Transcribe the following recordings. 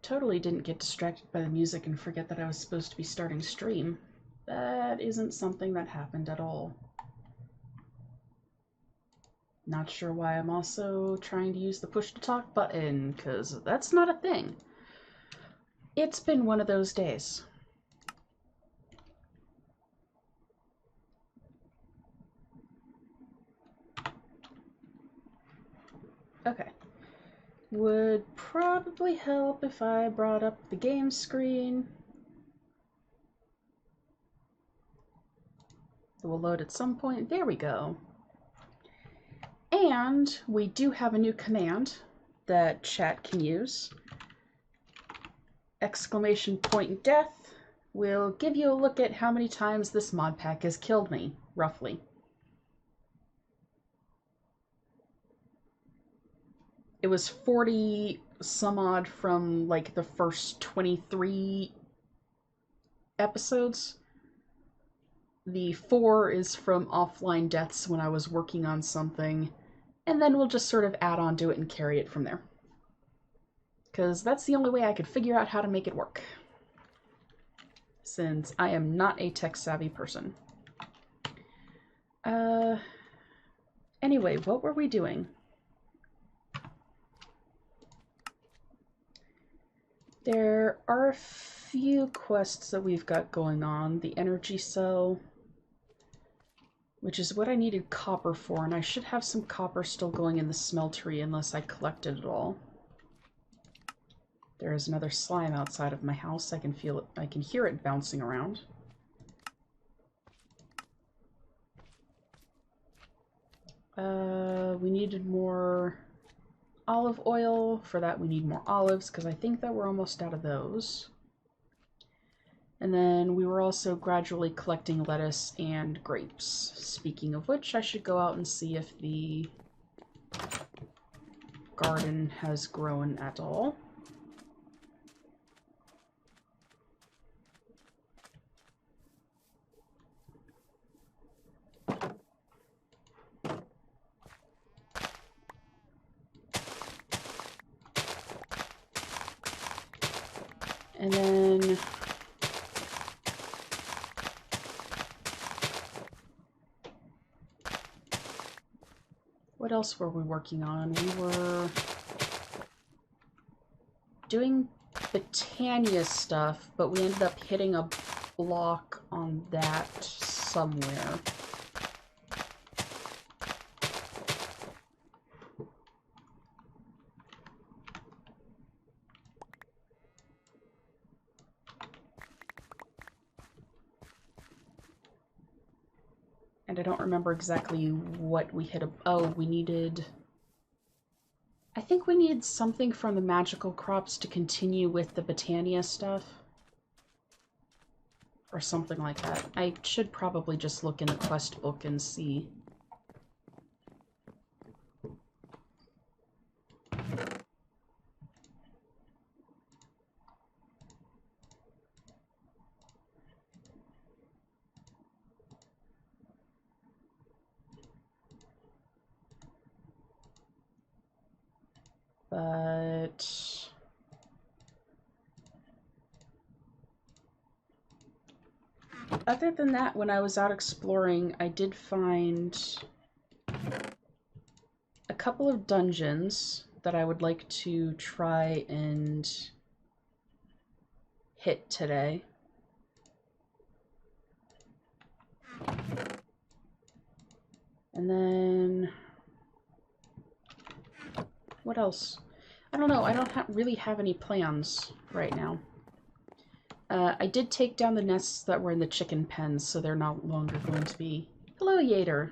totally didn't get distracted by the music and forget that I was supposed to be starting stream. That isn't something that happened at all. Not sure why I'm also trying to use the push to talk button, because that's not a thing. It's been one of those days. Okay. Would probably help if I brought up the game screen. It will load at some point. There we go. And we do have a new command that chat can use. Exclamation point death will give you a look at how many times this mod pack has killed me, roughly. It was 40 some odd from like the first 23 episodes. The 4 is from offline deaths when I was working on something, and then we'll just sort of add on to it and carry it from there. Because that's the only way I could figure out how to make it work, since I am not a tech-savvy person. Anyway, what were we doing? There are a few quests that we've got going on. The energy cell, which is what I needed copper for, and I should have some copper still going in the smeltery unless I collected it all. There is another slime outside of my house. I can feel it. I can hear it bouncing around. We needed more olive oil. For that we need more olives, because I think that we're almost out of those. And then we were also gradually collecting lettuce and grapes. Speaking of which, I should go out and see if the garden has grown at all. And then what else were we working on? We were doing Botania stuff, but we ended up hitting a block on that somewhere. And I don't remember exactly what we hit. Oh, we needed... I think we need something from the magical crops to continue with the Botania stuff. Or something like that. I should probably just look in the quest book and see. But other than that, when I was out exploring, I did find a couple of dungeons that I would like to try and hit today. And then what else? I don't know. I don't really have any plans right now. I did take down the nests that were in the chicken pens, so they're no longer going to be... Hello, Yater!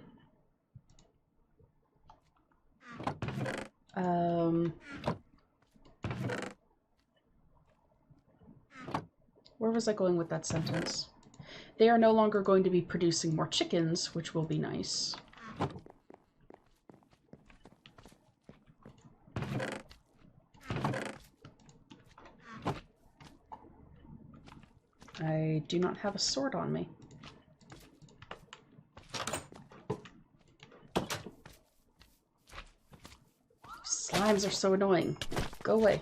Where was I going with that sentence? They are no longer going to be producing more chickens, which will be nice. I do not have a sword on me. Slimes are so annoying. Go away.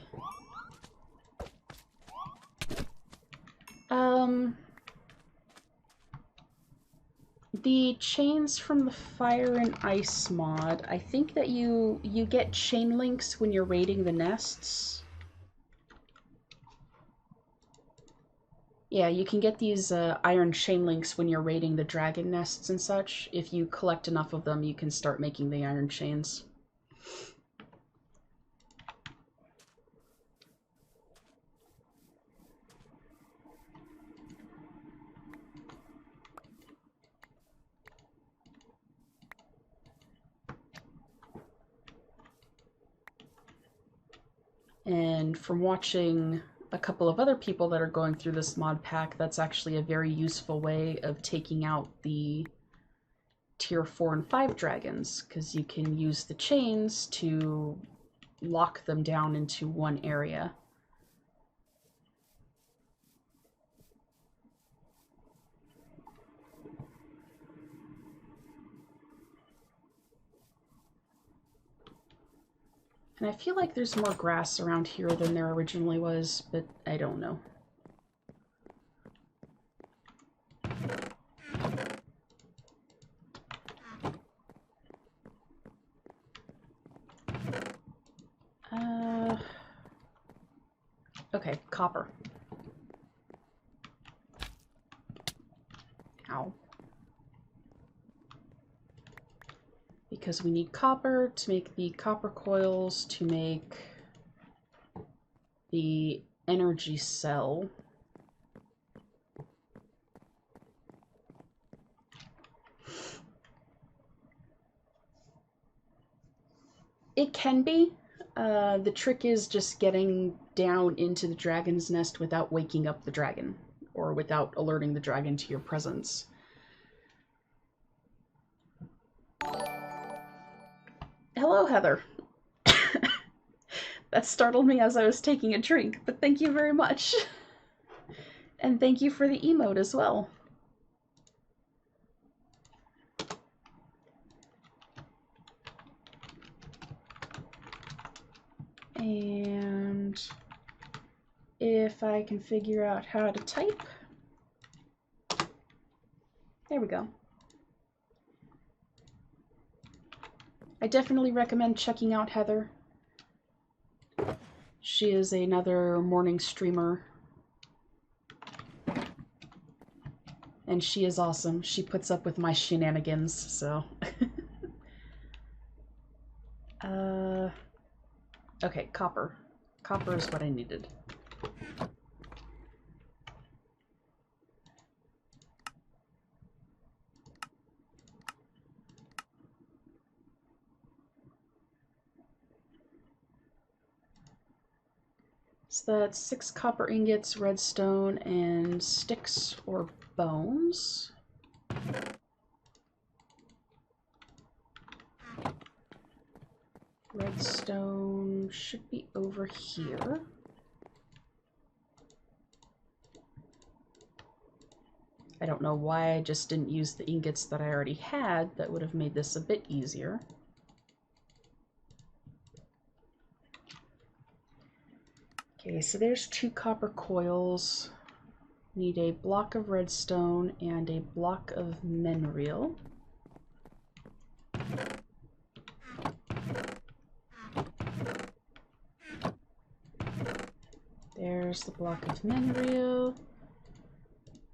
chains from the Fire and Ice mod. I think that you get chain links when you're raiding the nests. Yeah, you can get these iron chain links when you're raiding the dragon nests and such. If you collect enough of them, you can start making the iron chains. And from watching a couple of other people that are going through this mod pack, that's actually a very useful way of taking out the tier 4 and 5 dragons, because you can use the chains to lock them down into one area. And I feel like there's more grass around here than there originally was, but I don't know. Okay, copper. Ow. Because we need copper to make the copper coils to make the energy cell. It can be. The trick is just getting down into the dragon's nest without waking up the dragon, or without alerting the dragon to your presence. Hello, Heather. That startled me as I was taking a drink, but thank you very much. And thank you for the emote as well. And if I can figure out how to type. There we go. I definitely recommend checking out Heather. She is another morning streamer. And she is awesome. She puts up with my shenanigans, so. Okay, copper. Copper is what I needed. So that's 6 copper ingots, redstone, and sticks or bones. Redstone should be over here. I don't know why I just didn't use the ingots that I already had. That would have made this a bit easier. Okay, so there's 2 copper coils. Need a block of redstone and a block of mineral. There's the block of mineral,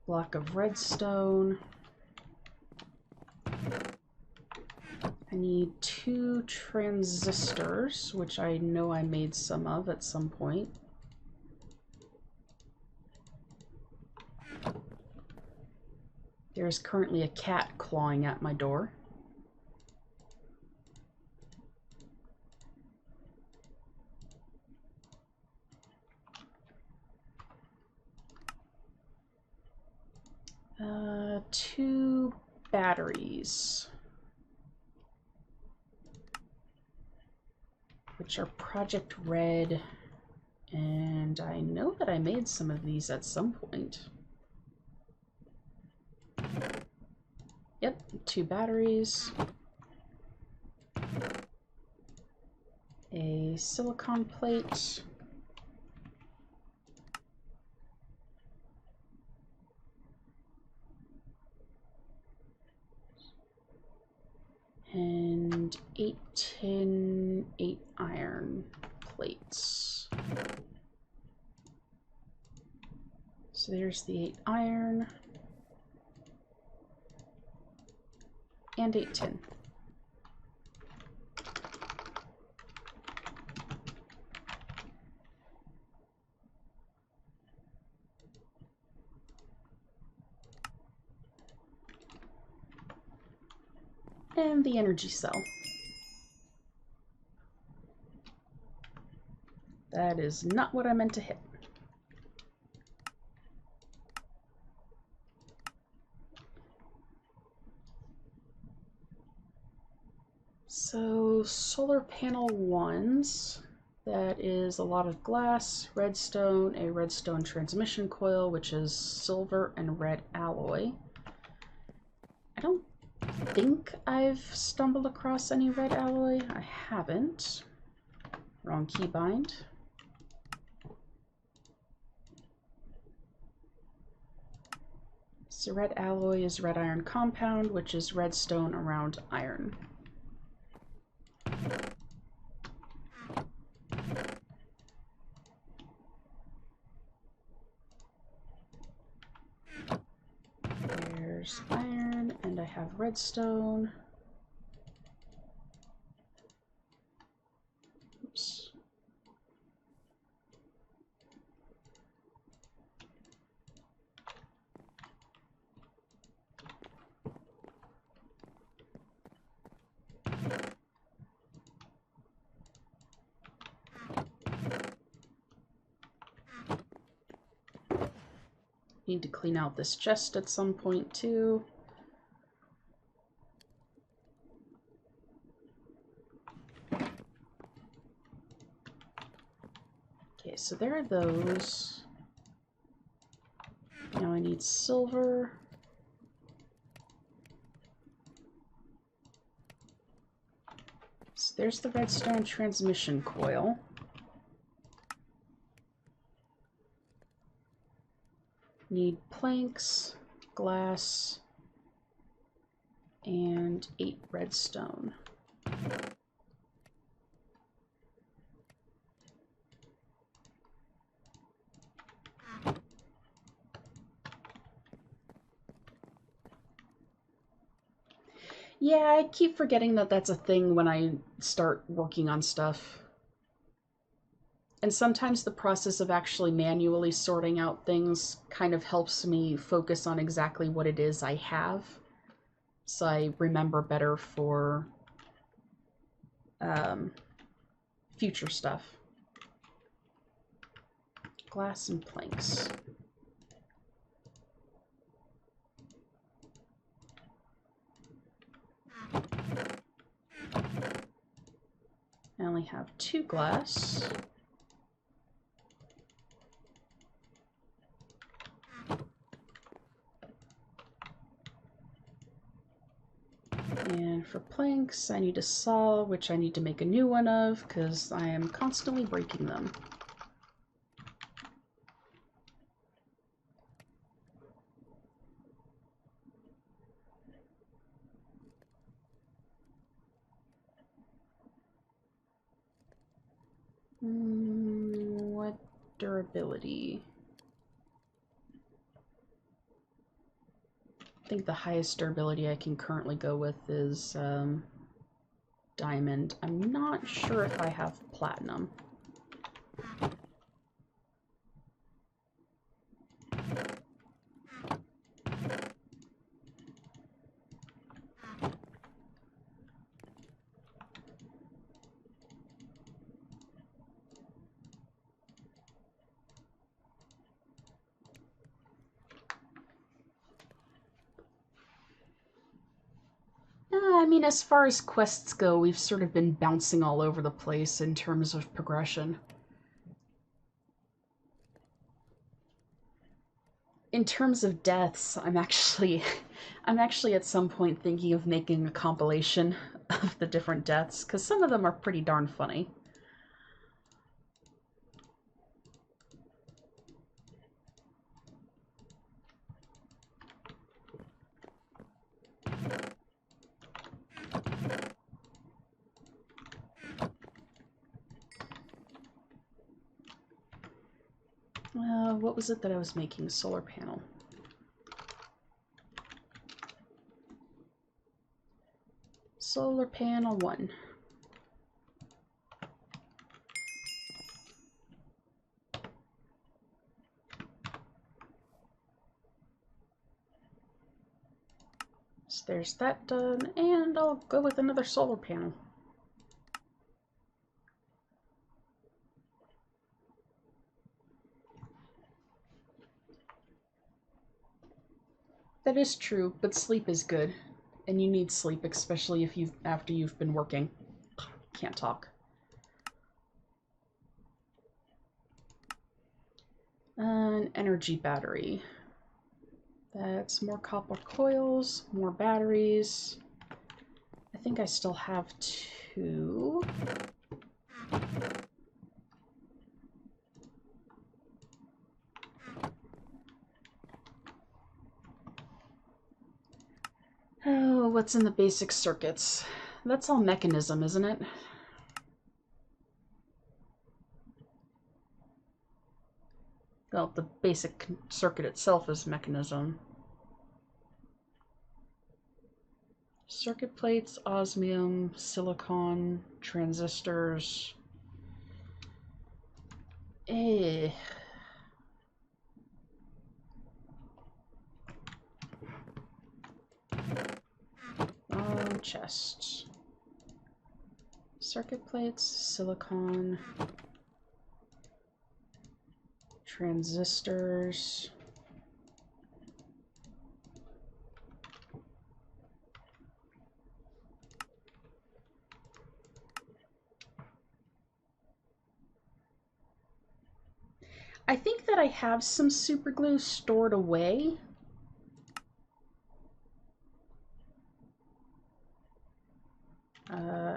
block of redstone. I need 2 transistors, which I know I made some of at some point. There's currently a cat clawing at my door. Two batteries, which are Project Red, and I know that I made some of these at some point. Yep, 2 batteries, a silicon plate, the 8 iron. And 8 tin. And the energy cell. That is not what I meant to hit. So, solar panel 1s, that is a lot of glass, redstone, a redstone transmission coil, which is silver and red alloy. I don't think I've stumbled across any red alloy. I haven't. Wrong keybind. So red alloy is red iron compound, which is redstone around iron. There's iron, and I have redstone. Oops. Need to clean out this chest at some point too. Okay, so there are those. Now I need silver. So there's the redstone transmission coil. Need planks, glass, and 8 redstone. Yeah, I keep forgetting that that's a thing when I start working on stuff. And sometimes the process of actually manually sorting out things kind of helps me focus on exactly what it is I have. So I remember better for future stuff. Glass and planks. I only have 2 glass. And for planks, I need a saw, which I need to make a new one of, because I am constantly breaking them. What durability? I think the highest durability I can currently go with is diamond. I'm not sure if I have platinum. I mean, as far as quests go, we've sort of been bouncing all over the place in terms of progression. In terms of deaths, I'm actually at some point thinking of making a compilation of the different deaths, because some of them are pretty darn funny. What was it that I was making? Solar panel. Solar panel 1. So there's that done, and I'll go with another solar panel. That is true, but sleep is good. And you need sleep, especially if after you've been working. Can't talk. An energy battery. That's more copper coils, more batteries. I think I still have 2. Oh, what's in the basic circuits? That's all mechanism, isn't it? Well, the basic circuit itself is mechanism. Circuit plates, osmium, silicon, transistors. Chests. Circuit plates, silicon, transistors. I think that I have some super glue stored away.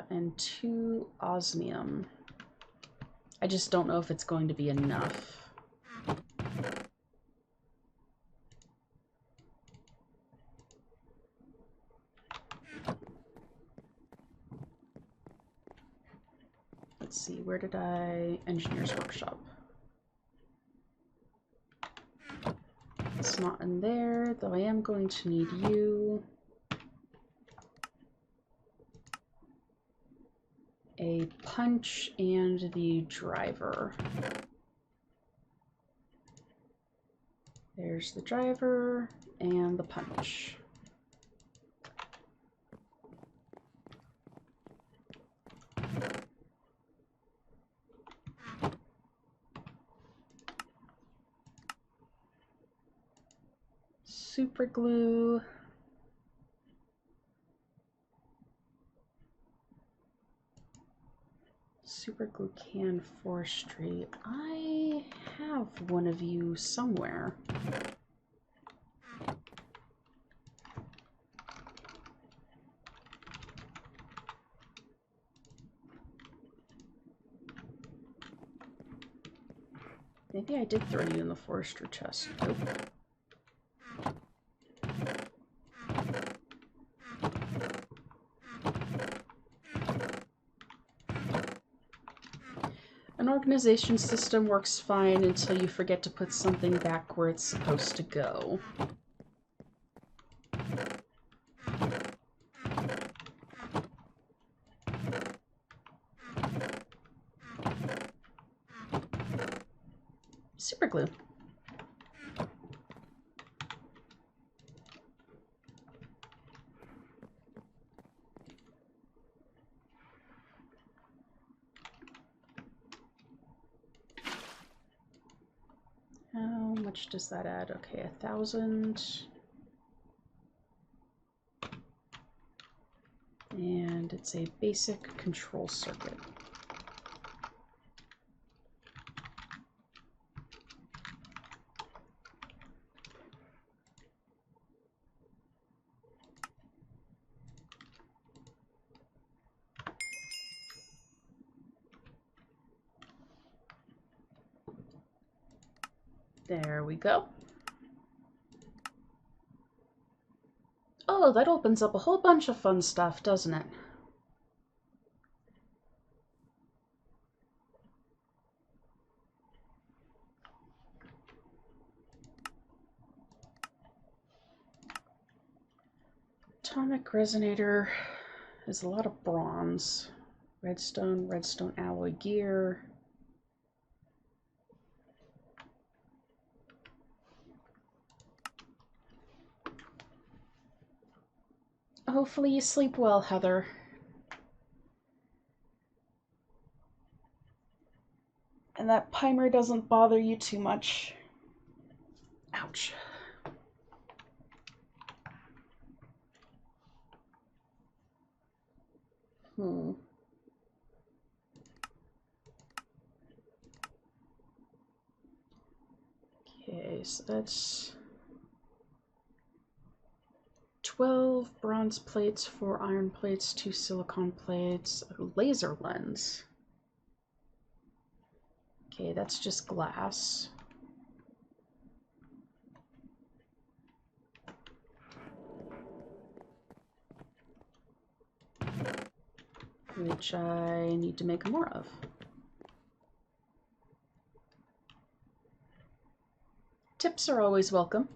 And 2 osmium. I just don't know if it's going to be enough. Let's see, where did I... Engineer's Workshop. It's not in there, though I am going to need you. A punch and the driver. There's the driver and the punch. Super glue. Super glue can forestry. I have one of you somewhere. Maybe I did throw you in the forestry chest. Nope. An organization system works fine until you forget to put something back where it's supposed to go. Super glue. How much does that add? Okay, 1,000. And it's a basic control circuit. There we go. Oh, that opens up a whole bunch of fun stuff, doesn't it? atomic resonator is a lot of bronze. Redstone, redstone alloy gear. Hopefully you sleep well, Heather. And that Pimer doesn't bother you too much. Ouch. Okay, so that's 12 bronze plates, 4 iron plates, 2 silicon plates, a laser lens. Okay, that's just glass. Which I need to make more of. Tips are always welcome.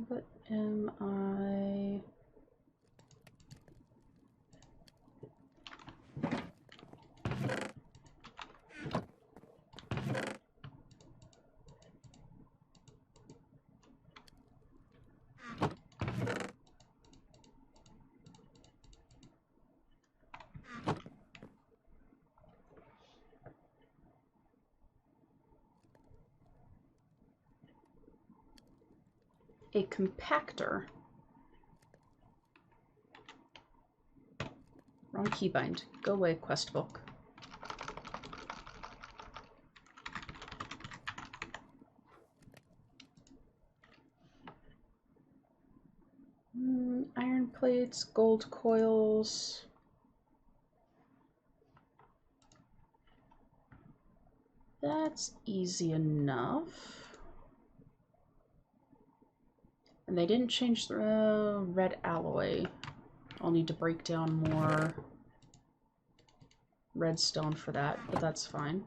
What am I? A compactor. Wrong keybind. Go away, quest book. Iron plates, gold coils. That's easy enough. And they didn't change the red alloy. I'll need to break down more redstone for that, but that's fine.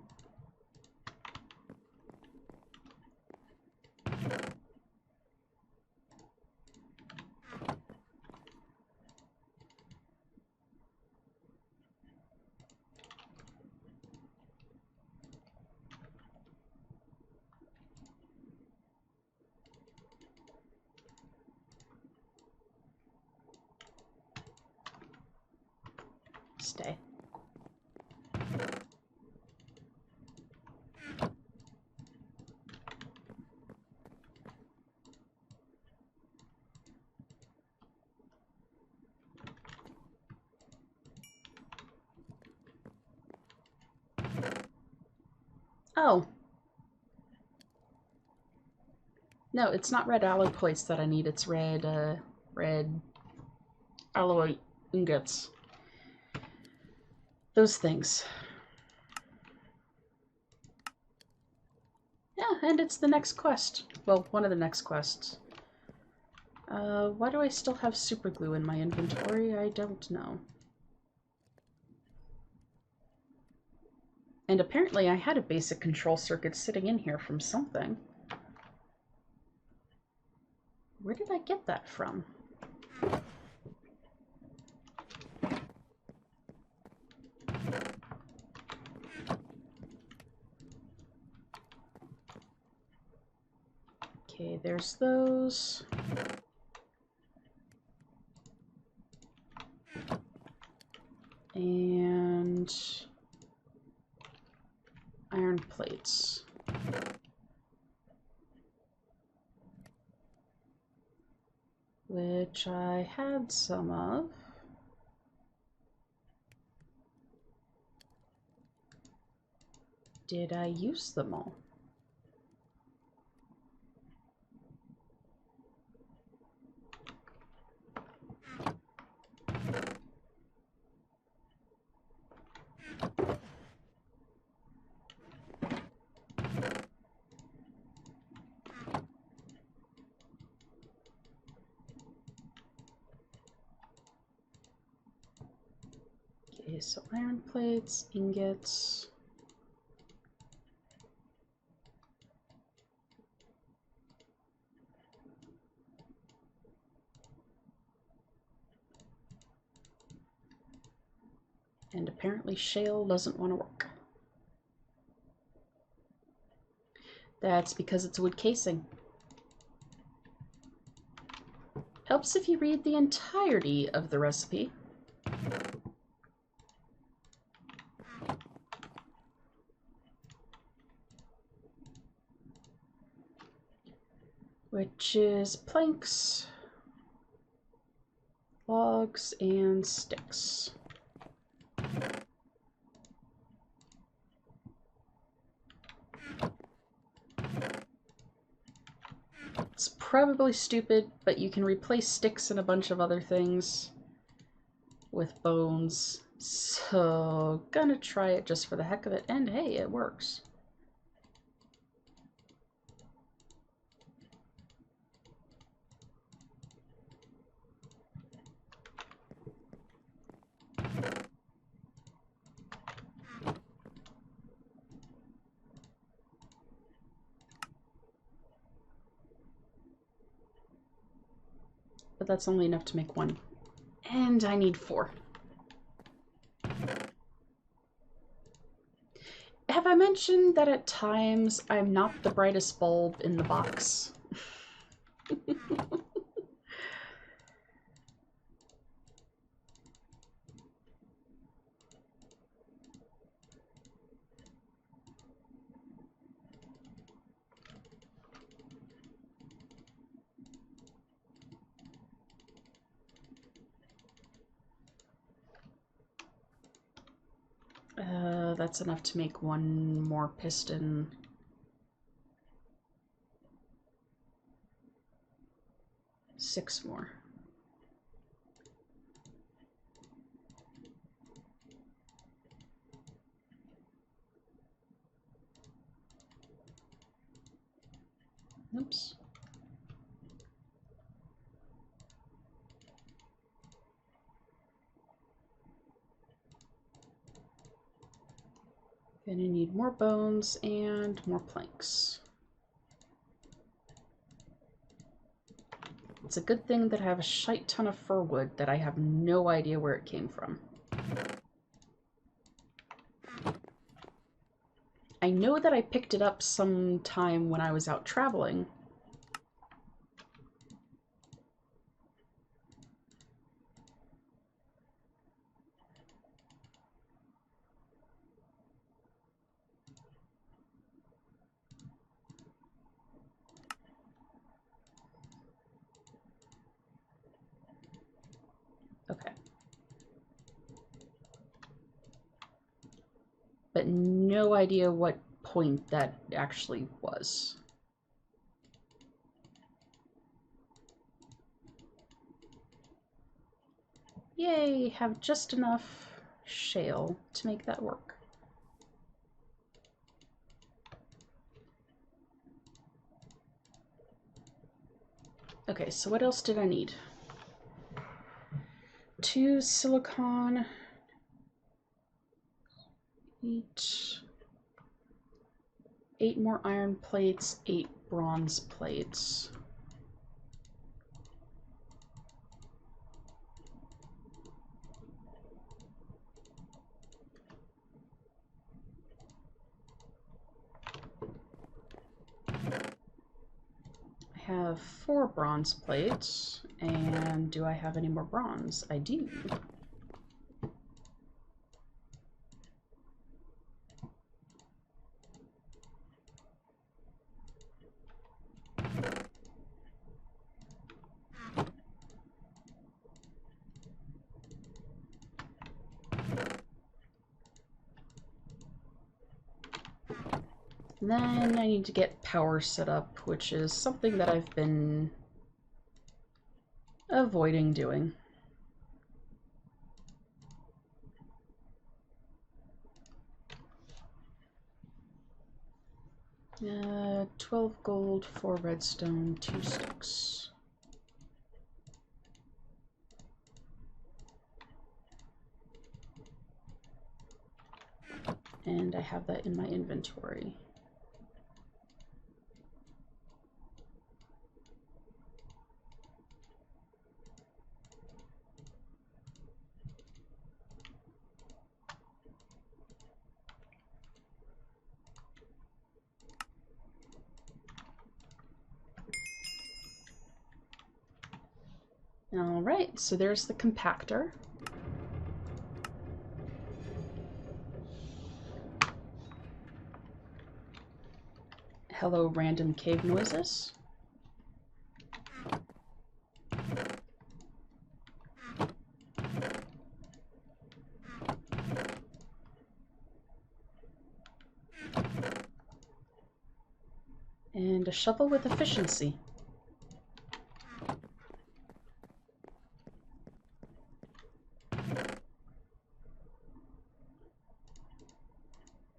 Stay. Oh. No, it's not red alloy plates that I need, it's red alloy ingots. Those things. Yeah, and it's the next quest. Well, one of the next quests. Why do I still have super glue in my inventory? I don't know. And apparently I had a basic control circuit sitting in here from something. Where did I get that from? Okay, there's those. And iron plates. Which I had some of. Did I use them all? Okay, so iron plates, ingots. And apparently shale doesn't want to work. That's because it's wood casing. Helps if you read the entirety of the recipe. Which is planks, logs, and sticks. It's probably stupid, but you can replace sticks and a bunch of other things with bones. So, gonna try it just for the heck of it, and hey, it works. But that's only enough to make one. And I need 4. Have I mentioned that at times I'm not the brightest bulb in the box? That's enough to make one more piston. Six more. Oops. Gonna need more bones and more planks. It's a good thing that I have a shite ton of fir wood that I have no idea where it came from. I know that I picked it up sometime when I was out traveling. Okay. But no idea what point that actually was. Yay, have just enough shale to make that work. Okay, so what else did I need? 2 silicon, 8 more iron plates, 8 bronze plates. I have 4 bronze plates, and do I have any more bronze? I do. And then I need to get power set up, which is something that I've been avoiding doing. 12 gold, 4 redstone, 2 sticks. and I have that in my inventory. All right, so there's the compactor. Hello, random cave noises. And a shovel with efficiency.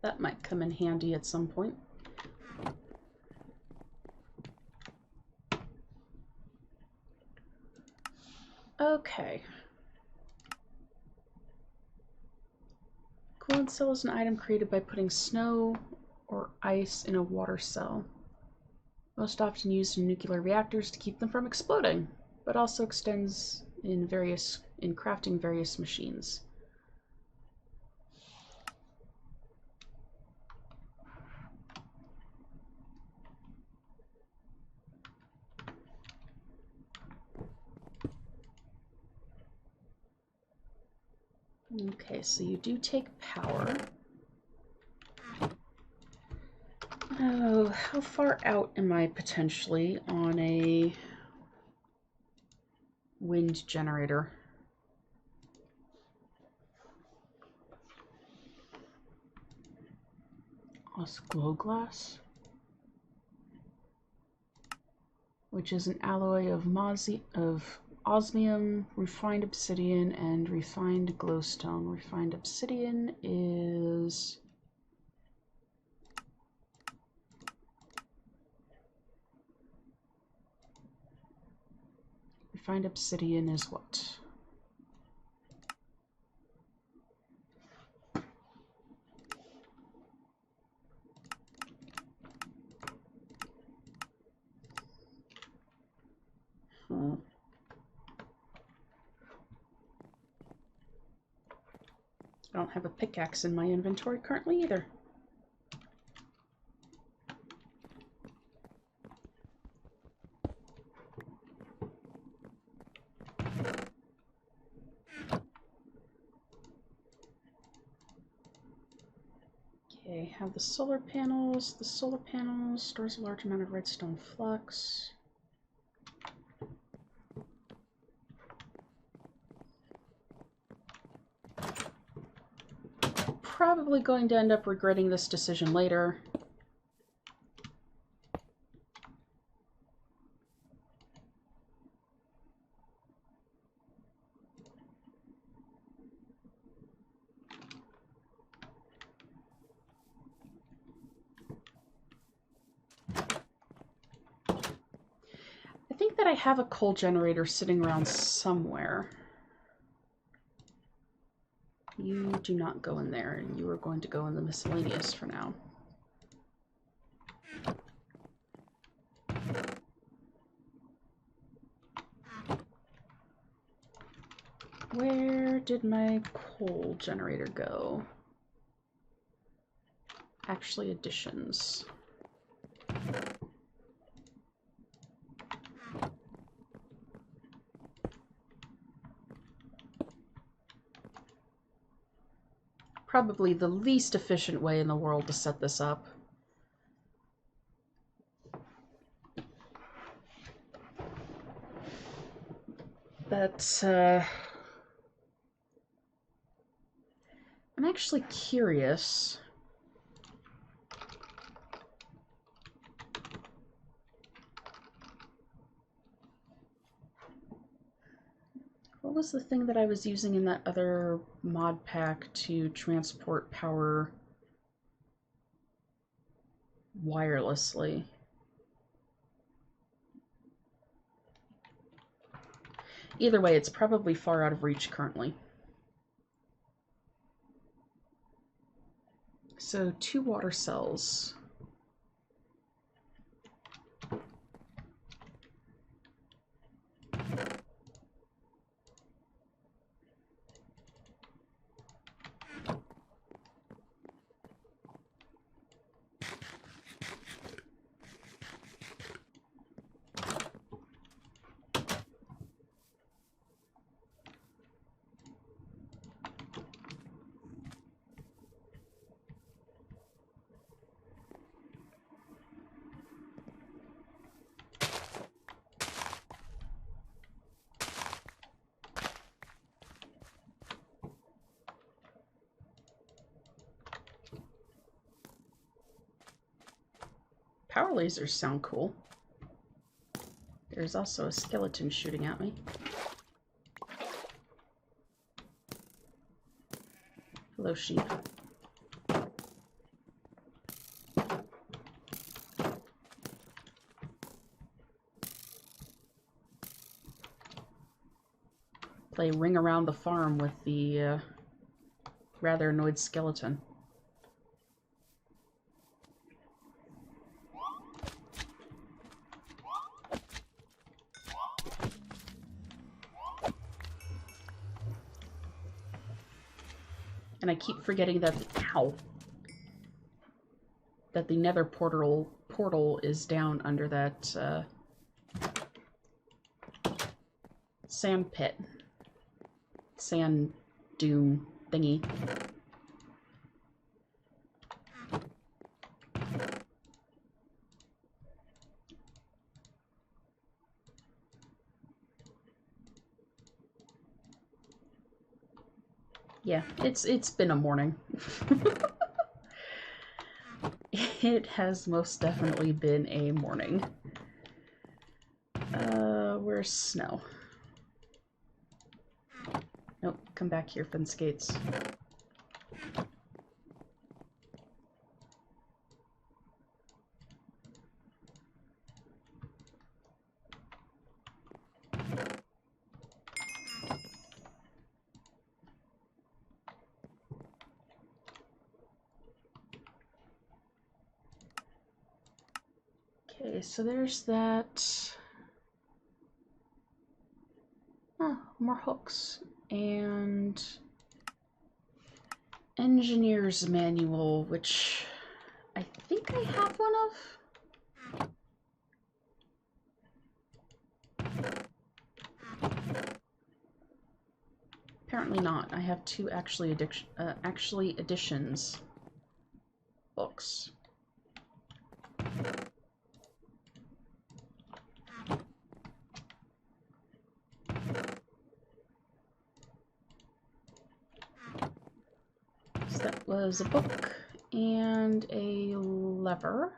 That might come in handy at some point. Okay. Coolant cell is an item created by putting snow or ice in a water cell. Most often used in nuclear reactors to keep them from exploding, but also extends in crafting various machines. Okay, so you do take power. Oh, how far out am I potentially on a wind generator? Glow glass, which is an alloy of osmium, refined obsidian, and refined glowstone. Refined obsidian is what? I don't have a pickaxe in my inventory currently either. Okay, have the solar panels. The solar panels stores a large amount of redstone flux. Probably going to end up regretting this decision later. I think that I have a coal generator sitting around somewhere. You do not go in there. You are going to go in the miscellaneous for now. Where did my coal generator go? Actually, additions. Probably the least efficient way in the world to set this up. But, I'm actually curious. What was the thing that I was using in that other mod pack to transport power wirelessly? Either way, it's probably far out of reach currently. So 2 water cells. Power lasers sound cool. There's also a skeleton shooting at me. Hello, sheep. Play Ring Around the Farm with the rather annoyed skeleton. And I keep forgetting that that the nether portal is down under that sand pit. Sand dune thingy. Yeah, it's been a morning. It has most definitely been a morning. Where's Snow? Nope, come back here, fence gates. Okay, so there's that. Oh, more hooks. And engineer's manual, which I think I have one of. Apparently not. I have 2 actually additions books. So that was a book and a lever.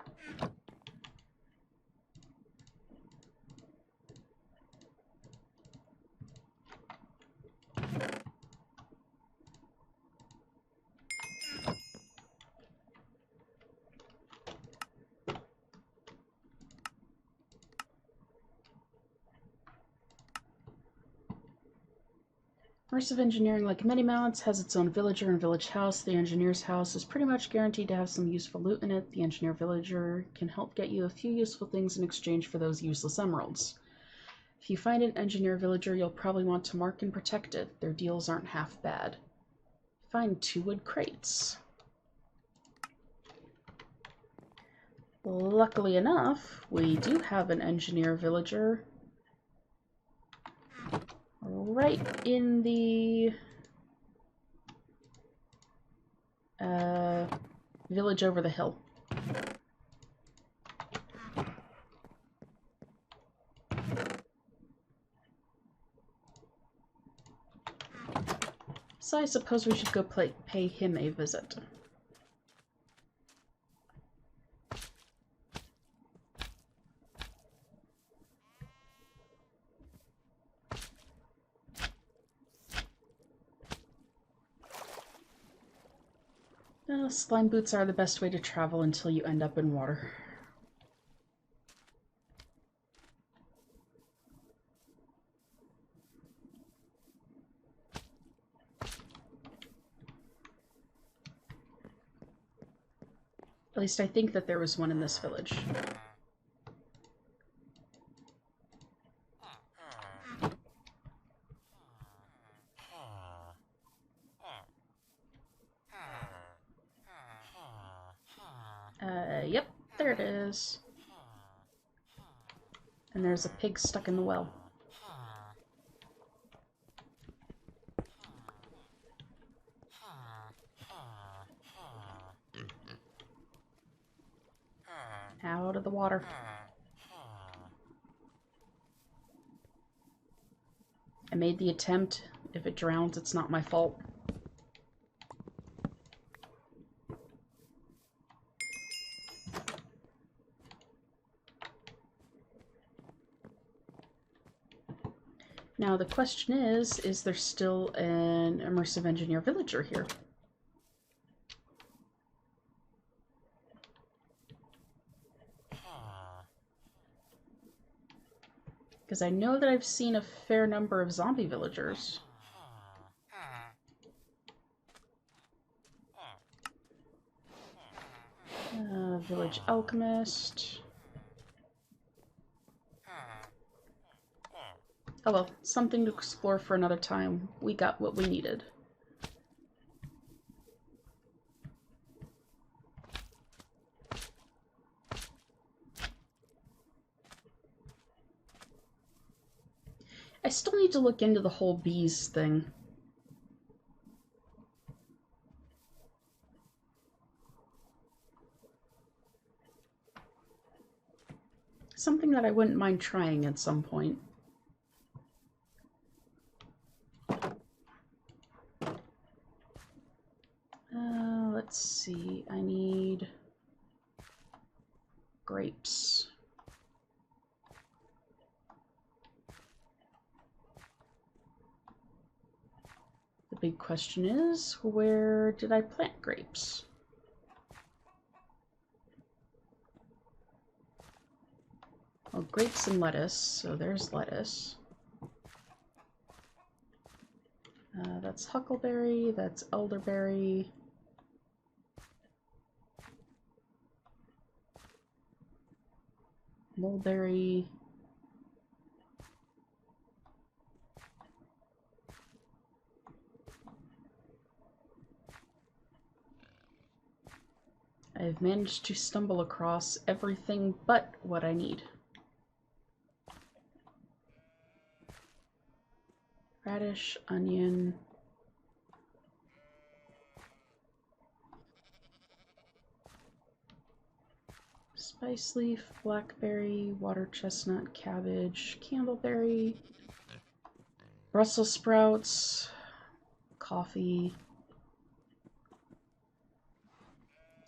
Immersive engineering, like many mounts, has its own villager and village house. The engineer's house is pretty much guaranteed to have some useful loot in it. The engineer villager can help get you a few useful things in exchange for those useless emeralds. If you find an engineer villager, you'll probably want to mark and protect it. Their deals aren't half bad. Find 2 wood crates. Luckily enough, we do have an engineer villager right in the village over the hill. So I suppose we should go pay him a visit. Slime boots are the best way to travel until you end up in water. At least I think that there was one in this village. Yep, there it is. And there's a pig stuck in the well. Out of the water. I made the attempt. If it drowns, it's not my fault. Now the question is there still an immersive engineer villager here? Because I know that I've seen a fair number of zombie villagers. Village alchemist. Oh well, something to explore for another time. We got what we needed. I still need to look into the whole bees thing. Something that I wouldn't mind trying at some point. Let's see, I need grapes. The big question is, where did I plant grapes? Well, grapes and lettuce, so there's lettuce. That's huckleberry, that's elderberry. Mulberry. I've managed to stumble across everything but what I need. Radish, onion. Spice leaf, blackberry, water chestnut, cabbage, candleberry, Brussels sprouts, coffee.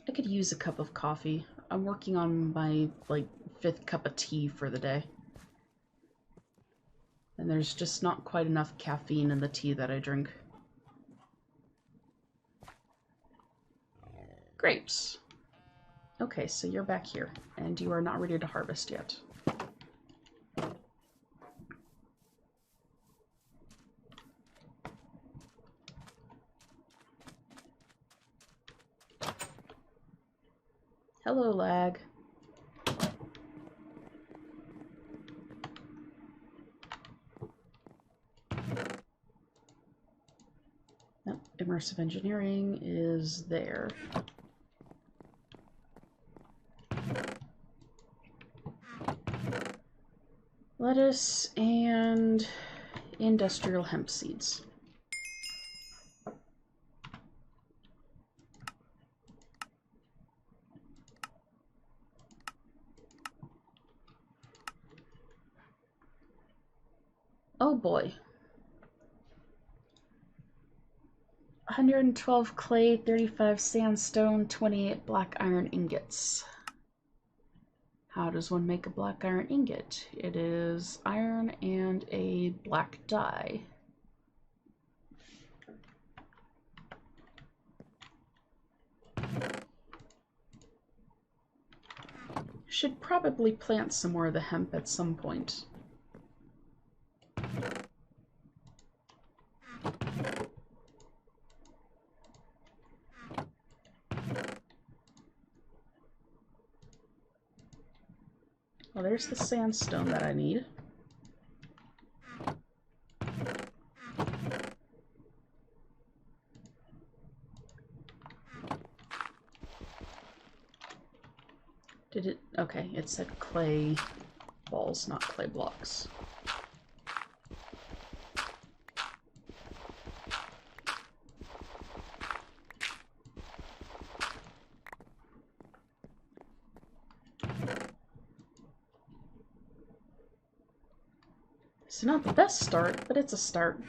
I could use a cup of coffee. I'm working on my, 5th cup of tea for the day. And there's just not quite enough caffeine in the tea that I drink. Grapes. Okay, so you're back here, and you are not ready to harvest yet. Hello, lag. Nope, immersive engineering is there. Lettuce and industrial hemp seeds. Oh boy. 112 clay, 35 sandstone, 28 black iron ingots. How does one make a black iron ingot? It is iron and a black dye. Should probably plant some more of the hemp at some point. Oh, there's the sandstone that I need. Did it? Okay, it said clay balls, not clay blocks. It's not the best start, but it's a start.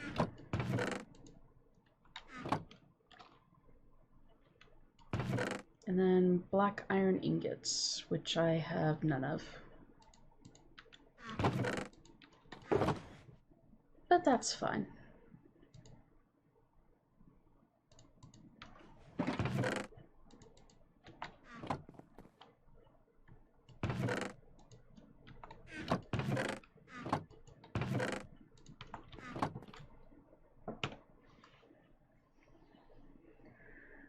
And then black iron ingots, which I have none of. But that's fine.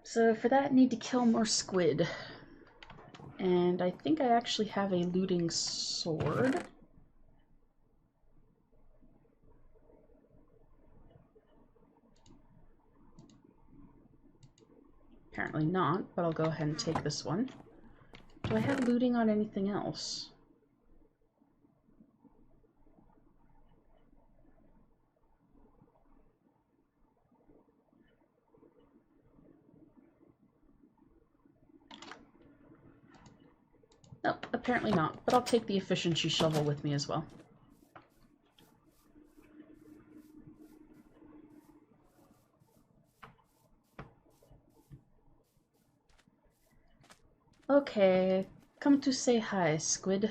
So for that, I need to kill more squid. And I think I actually have a looting sword. Apparently not, but I'll go ahead and take this one. Do I have looting on anything else? Nope, apparently not, but I'll take the efficiency shovel with me as well. Okay, come to say hi, squid.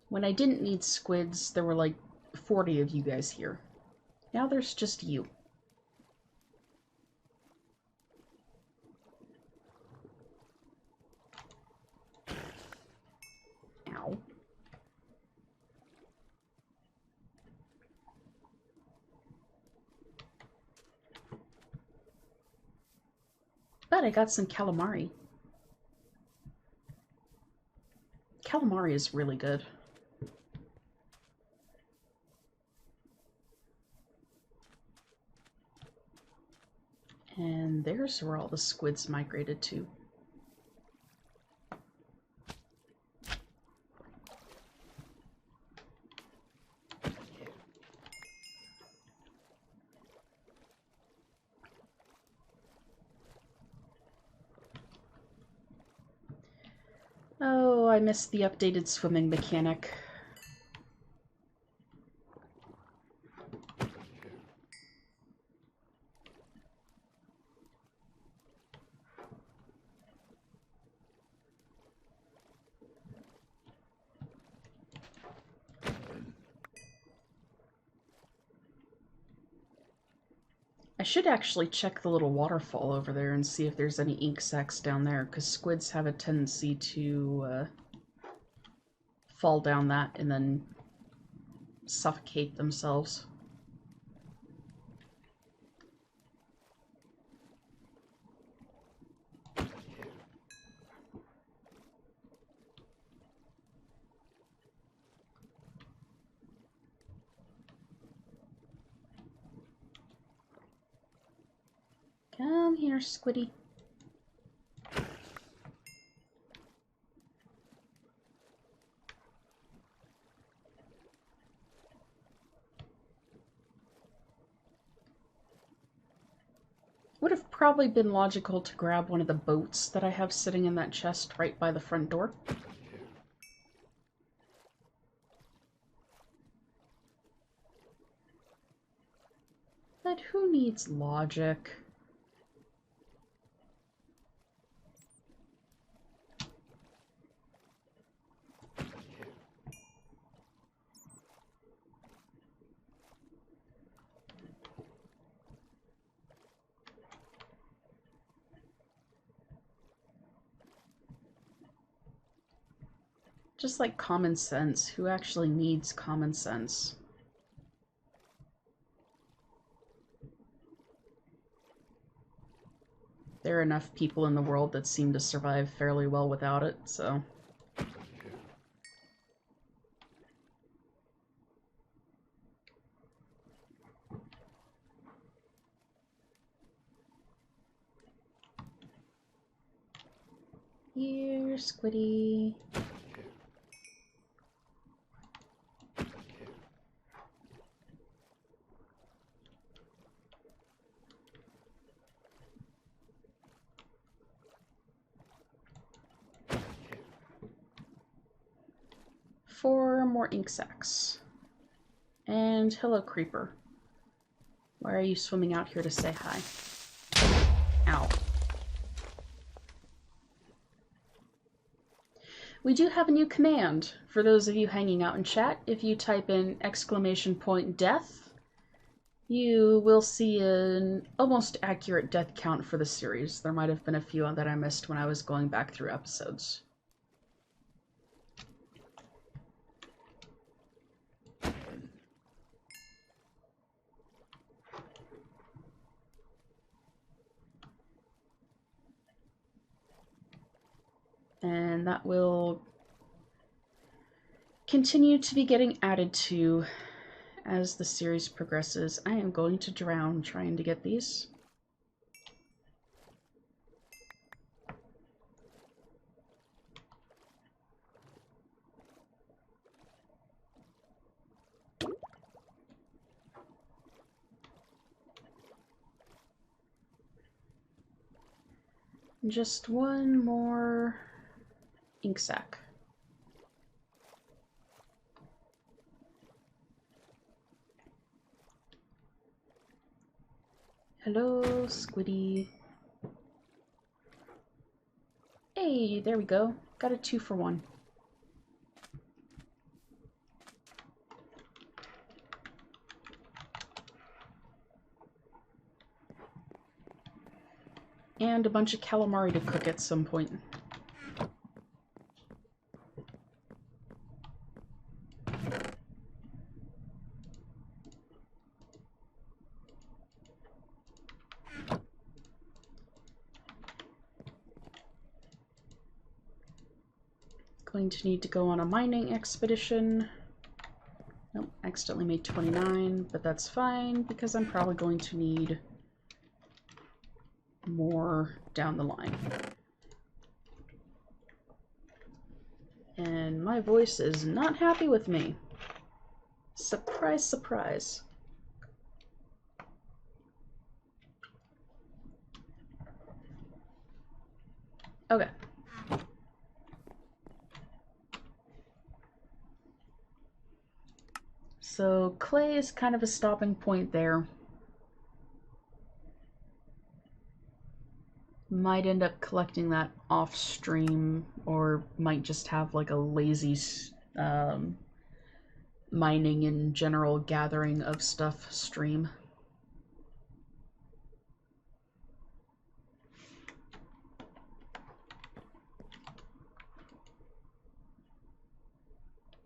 When I didn't need squids, there were like 40 of you guys here. Now there's just you. Ow. But I got some calamari. Calamari is really good. And there's where all the squids migrated to. Oh, I missed the updated swimming mechanic. I should actually check the little waterfall over there and see if there's any ink sacs down there, because squids have a tendency to fall down that and then suffocate themselves. Come here, squiddy. Would have probably been logical to grab one of the boats that I have sitting in that chest right by the front door. But who needs logic? Just like common sense. Who actually needs common sense? There are enough people in the world that seem to survive fairly well without it, so... Here, Squiddy. Four more ink sacs. And hello, creeper. Why are you swimming out here to say hi? Ow. We do have a new command. For those of you hanging out in chat, if you type in !death, you will see an almost accurate death count for the series. There might have been a few that I missed when I was going back through episodes. And that will continue to be getting added to as the series progresses. I am going to drown trying to get these. Just one more ink sac. Hello, Squiddy. Hey, there we go. Got a 2 for 1. And a bunch of calamari to cook at some point. Going to need to go on a mining expedition. Nope, accidentally made 29, but that's fine because I'm probably going to need more down the line. And my voice is not happy with me. Surprise, surprise. Okay. So clay is kind of a stopping point there. Might end up collecting that off stream, or might just have like a lazy mining and general gathering of stuff stream.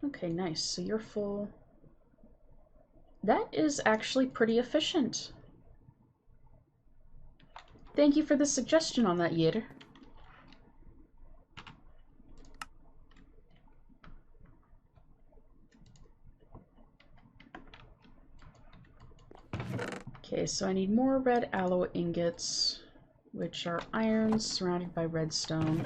Okay, nice. So you're full. That is actually pretty efficient. Thank you for the suggestion on that, Yater. Okay, so I need more red alloy ingots, which are irons surrounded by redstone.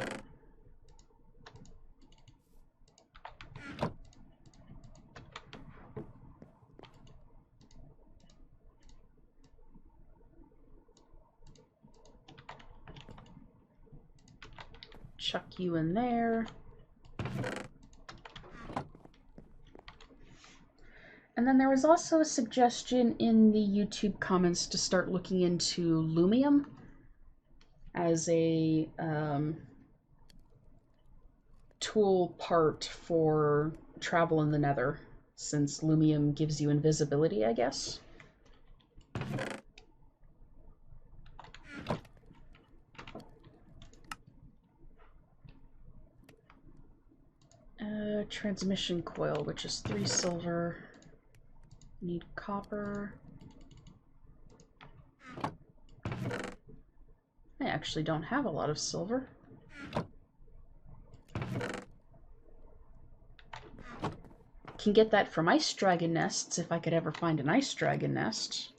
Chuck you in there. And then there was also a suggestion in the YouTube comments to start looking into Lumium as a tool part for travel in the Nether, since Lumium gives you invisibility, I guess. Transmission coil, which is 3 silver. Need copper. I actually don't have a lot of silver. Can get that from ice dragon nests if I could ever find an ice dragon nest.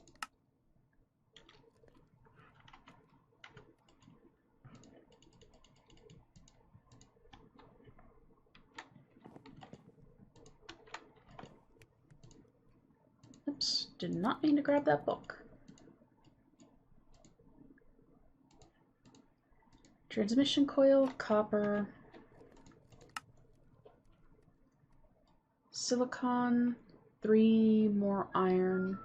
Oops, did not mean to grab that book. Transmission coil, copper, silicon, 3 more iron.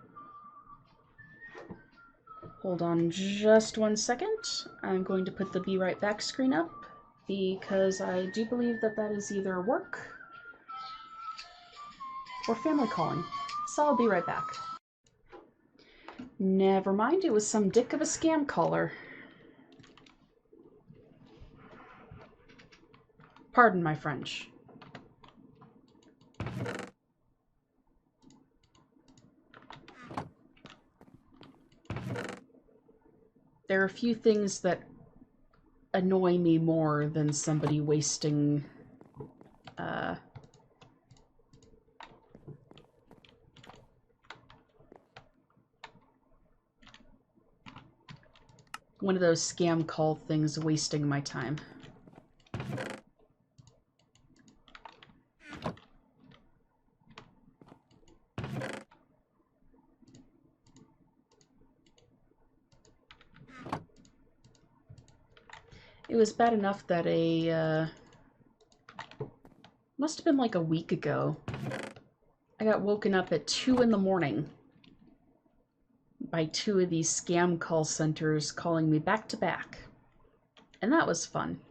Hold on just 1 second. I'm going to put the Be Right Back screen up because I do believe that that is either work or family calling. So I'll be right back. Never mind, it was some dick of a scam caller. Pardon my French. There are a few things that annoy me more than somebody wasting one of those scam call things wasting my time. It was bad enough that must have been like a week ago, I got woken up at 2 in the morning by 2 of these scam call centers calling me back to back. And that was fun.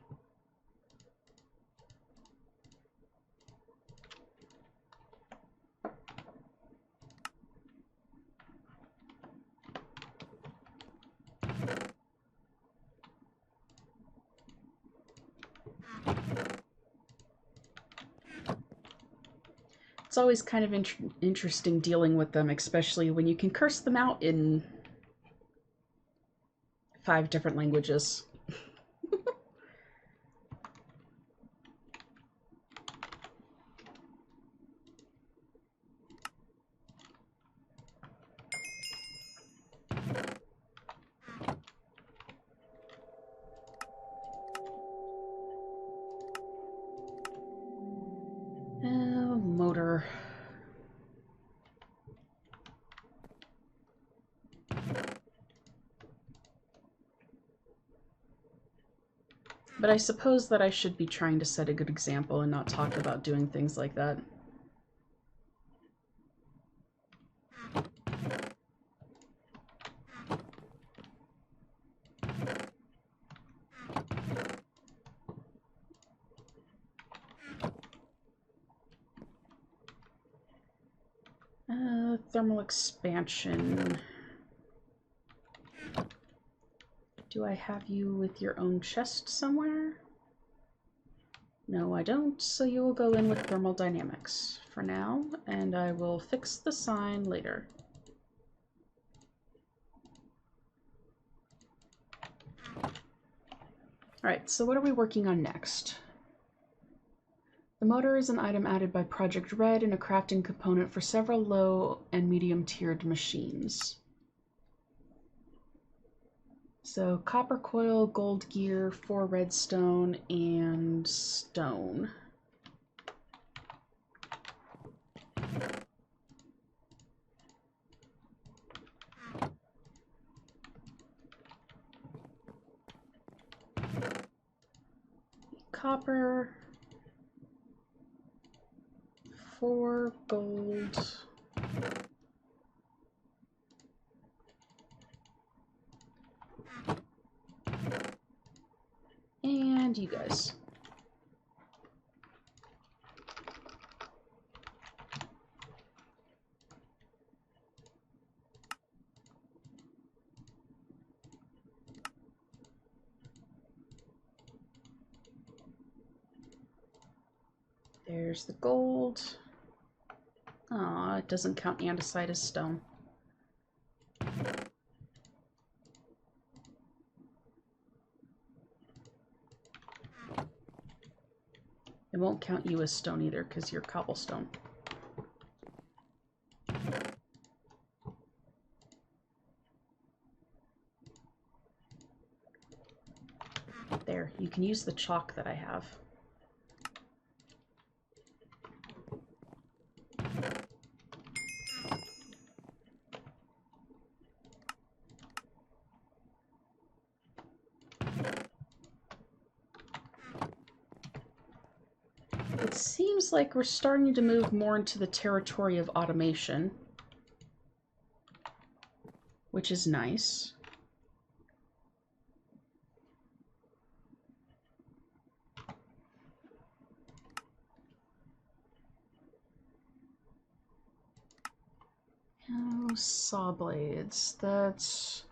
It's always kind of interesting dealing with them, especially when you can curse them out in 5 different languages. Motor. But I suppose that I should be trying to set a good example and not talk about doing things like that. Thermal expansion. Do I have you with your own chest somewhere? No, I don't, so you will go in with thermal dynamics for now, and I will fix the sign later. Alright, so what are we working on next? The motor is an item added by Project Red and a crafting component for several low and medium tiered machines. So copper coil, gold gear, 4 redstone, and stone. Copper, 4 gold, and you guys. There's the gold. Aw, it doesn't count andesite as stone. won't count you as stone either, because you're cobblestone. There, you can use the chalk that I have. It seems like we're starting to move more into the territory of automation, which is nice. Oh, saw blades. That's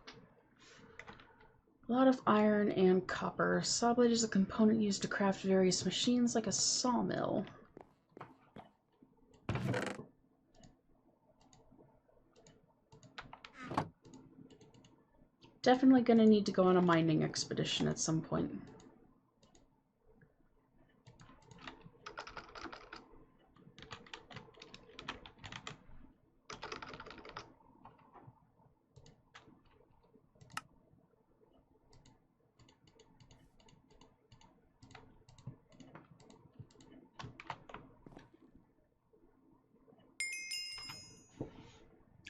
a lot of iron and copper. Saw blade is a component used to craft various machines like a sawmill. Definitely gonna need to go on a mining expedition at some point.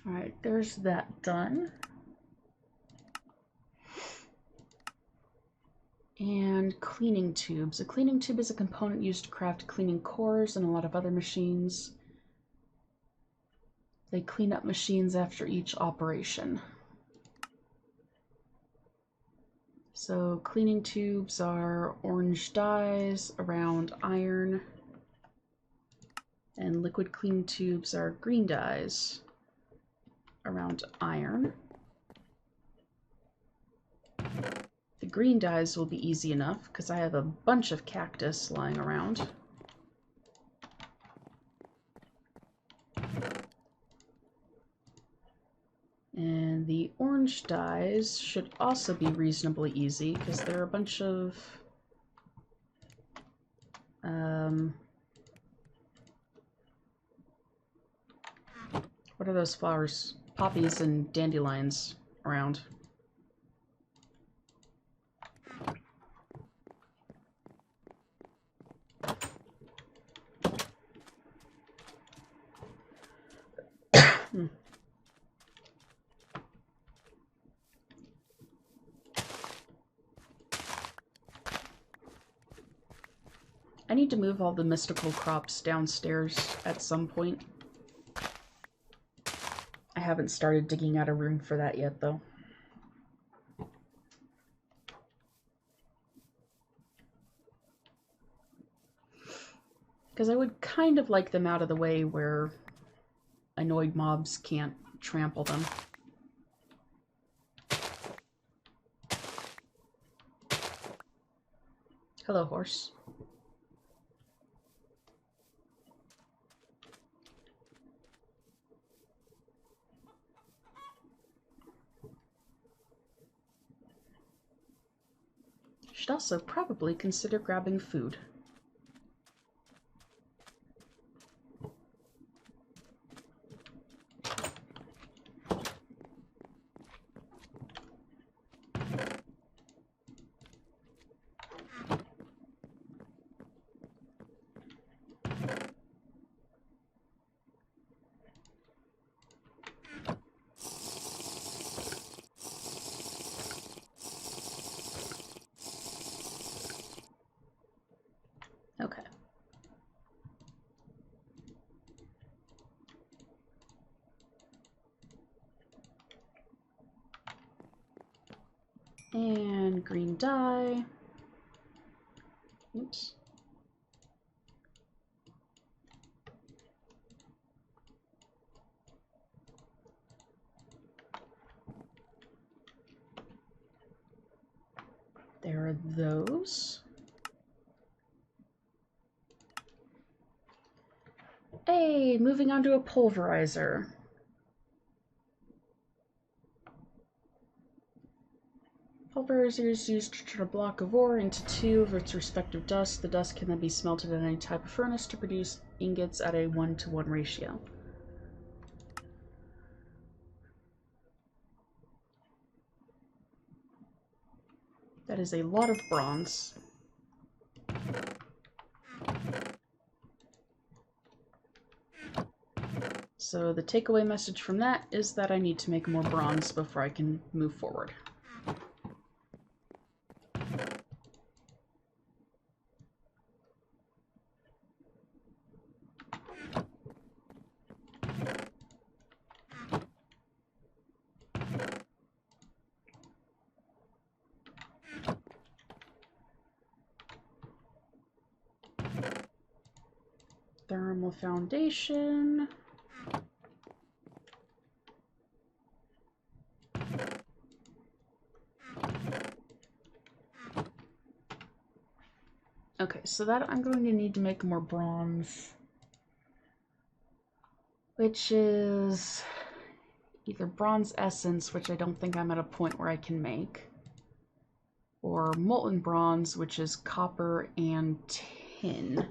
Alright, there's that done. And cleaning tubes. A cleaning tube is a component used to craft cleaning cores and a lot of other machines. They clean up machines after each operation. So cleaning tubes are orange dyes around iron, and liquid cleaning tubes are green dyes around iron. The green dyes will be easy enough because I have a bunch of cactus lying around. And the orange dyes should also be reasonably easy because there are a bunch of what are those flowers? Poppies and dandelions around. I need to move all the mystical crops downstairs at some point. I haven't started digging out a room for that yet, though. Because I would kind of like them out of the way where annoyed mobs can't trample them. Hello, horse. Should also probably consider grabbing food. Okay. And green dye. Oops. There are those. Hey, moving on to a pulverizer. barriers is used to turn a block of ore into 2 of its respective dust. The dust can then be smelted in any type of furnace to produce ingots at a 1-to-1 ratio. That is a lot of bronze. So the takeaway message from that is that I need to make more bronze before I can move forward. Thermal foundation. Okay, so that I'm going to need to make more bronze, which is either bronze essence, which I don't think I'm at a point where I can make, or molten bronze, which is copper and tin.